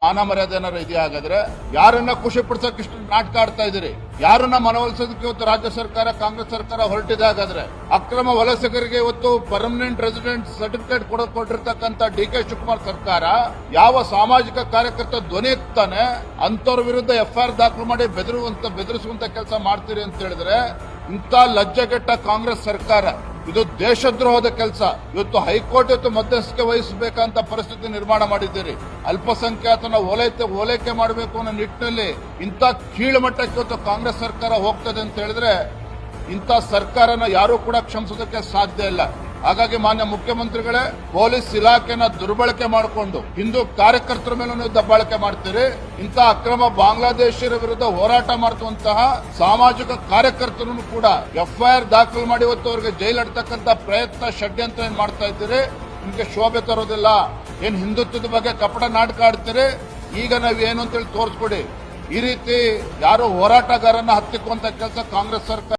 ಮಾನ ಮರ್ಯಾದೆ ಏನಾರು ಇದೆಯಾ? ಹಾಗಾದ್ರೆ ಯಾರನ್ನ ಖುಷಿ ಪಡಿಸೋಕೆ ಇಷ್ಟು ನಾಟಕ ಆಡ್ತಾ ಇದ್ದೀರಿ? ಯಾರನ್ನ ಮನವೊಲಿಸೋದಕ್ಕೆ ಇವತ್ತು ರಾಜ್ಯ ಸರ್ಕಾರ, ಕಾಂಗ್ರೆಸ್ ಸರ್ಕಾರ ಹೊರಟಿದೆ? ಹಾಗಾದ್ರೆ ಅಕ್ರಮ ವಲಸಿಗರಿಗೆ ಇವತ್ತು ಪರ್ಮನೆಂಟ್ ರೆಸಿಡೆಂಟ್ ಸರ್ಟಿಫಿಕೇಟ್ ಕೊಟ್ಟಿರ್ತಕ್ಕಂಥ DK ಶಿವಕುಮಾರ್ ಸರ್ಕಾರ ಯಾವ ಸಾಮಾಜಿಕ ಕಾರ್ಯಕರ್ತ ಧ್ವನಿ ಎತ್ತಾನೆ ಅಂತವ್ರ ವಿರುದ್ಧ FIR ದಾಖಲು ಮಾಡಿ ಬೆದರಿಸುವಂತ ಕೆಲಸ ಮಾಡ್ತೀರಿ ಅಂತ ಹೇಳಿದ್ರೆ ಇಂಥ ಲಜ್ಜೆಗೆಟ್ಟ ಕಾಂಗ್ರೆಸ್ ಸರ್ಕಾರ ಇದು ದೇಶದ್ರೋಹದ ಕೆಲಸ. ಇವತ್ತು ಹೈಕೋರ್ಟ್ ಇವತ್ತು ಮಧ್ಯಸ್ಥಿಕೆ ವಹಿಸಬೇಕಂತ ಪರಿಸ್ಥಿತಿ ನಿರ್ಮಾಣ ಮಾಡಿದ್ದೀರಿ. ಅಲ್ಪಸಂಖ್ಯಾತನ ಓಲೈಕೆ ಮಾಡಬೇಕು ಅನ್ನೋ ನಿಟ್ಟಿನಲ್ಲಿ ಇಂಥ ಕೀಳು ಮಟ್ಟಕ್ಕೆ ಇವತ್ತು ಕಾಂಗ್ರೆಸ್ ಸರ್ಕಾರ ಹೋಗ್ತದೆ ಅಂತ ಹೇಳಿದ್ರೆ ಇಂಥ ಸರ್ಕಾರನ ಯಾರೂ ಕೂಡ ಕ್ಷಮಿಸೋದಕ್ಕೆ ಸಾಧ್ಯ ಇಲ್ಲ. ಹಾಗಾಗಿ ಮಾನ್ಯ ಮುಖ್ಯಮಂತ್ರಿಗಳೇ, ಪೊಲೀಸ್ ಇಲಾಖೆನ ದುರ್ಬಳಕೆ ಮಾಡಿಕೊಂಡು ಹಿಂದೂ ಕಾರ್ಯಕರ್ತರ ಮೇಲೆ ನೀವು ದಬ್ಬಾಳಿಕೆ ಮಾಡ್ತೀರಿ. ಇಂಥ ಅಕ್ರಮ ಬಾಂಗ್ಲಾದೇಶಿಯರ ವಿರುದ್ಧ ಹೋರಾಟ ಮಾಡುವಂತಹ ಸಾಮಾಜಿಕ ಕಾರ್ಯಕರ್ತರನ್ನು ಕೂಡ FIR ದಾಖಲು ಮಾಡಿ ಇವತ್ತು ಅವರಿಗೆ ಜೈಲು ಅಡ್ತಕ್ಕಂಥ ಪ್ರಯತ್ನ, ಷಡ್ಯಂತ್ರ ಏನ್ ಮಾಡ್ತಾ ಇದ್ದೀರಿ? ನಿಮಗೆ ಶೋಭೆ ತರೋದಿಲ್ಲ. ಏನ್ ಹಿಂದುತ್ವದ ಬಗ್ಗೆ ಕಪಟ ನಾಟಕ ಆಡ್ತೀರಿ? ಈಗ ನಾವೇನು ಅಂತೇಳಿ ತೋರಿಸ್ಕೊಡಿ. ಈ ರೀತಿ ಯಾರೋ ಹೋರಾಟಗಾರನ್ನ ಹತ್ತಿಕ್ಕುವಂತ ಕೆಲಸ ಕಾಂಗ್ರೆಸ್ ಸರ್ಕಾರ